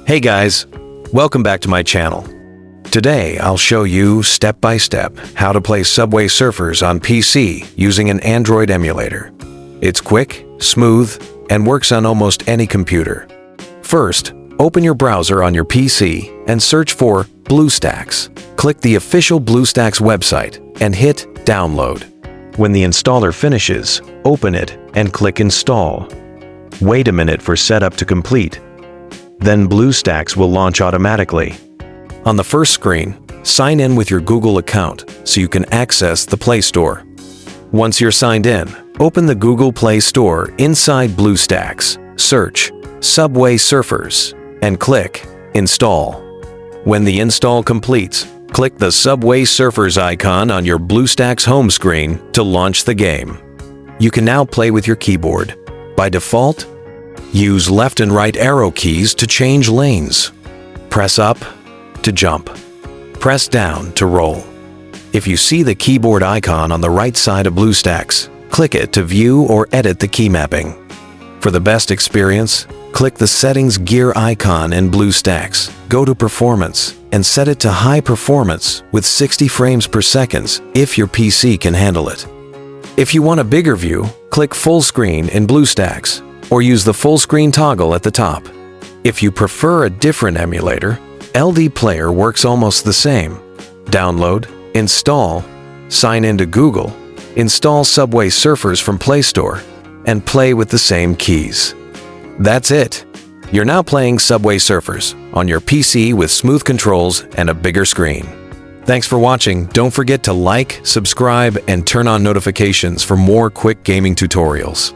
Hey guys, welcome back to my channel. Today I'll show you step by step how to play Subway Surfers on PC using an Android emulator. It's quick, smooth, and works on almost any computer. First, open your browser on your PC and search for BlueStacks. Click the official BlueStacks website and hit Download. When the installer finishes, open it and click Install. Wait a minute for setup to complete. Then BlueStacks will launch automatically. On the first screen, sign in with your Google account so you can access the Play Store. Once you're signed in, open the Google Play Store inside BlueStacks, search Subway Surfers, and click Install. When the install completes, click the Subway Surfers icon on your BlueStacks home screen to launch the game. You can now play with your keyboard. By default, use left and right arrow keys to change lanes. Press up to jump. Press down to roll. If you see the keyboard icon on the right side of BlueStacks, click it to view or edit the key mapping. For the best experience, click the Settings gear icon in BlueStacks. Go to Performance and set it to High Performance with 60 frames per second if your PC can handle it. If you want a bigger view, click Full Screen in BlueStacks or use the full screen toggle at the top. If you prefer a different emulator, LD Player works almost the same. Download, install, sign into Google, install Subway Surfers from Play Store, and play with the same keys. That's it! You're now playing Subway Surfers on your PC with smooth controls and a bigger screen. Thanks for watching. Don't forget to like, subscribe, and turn on notifications for more quick gaming tutorials.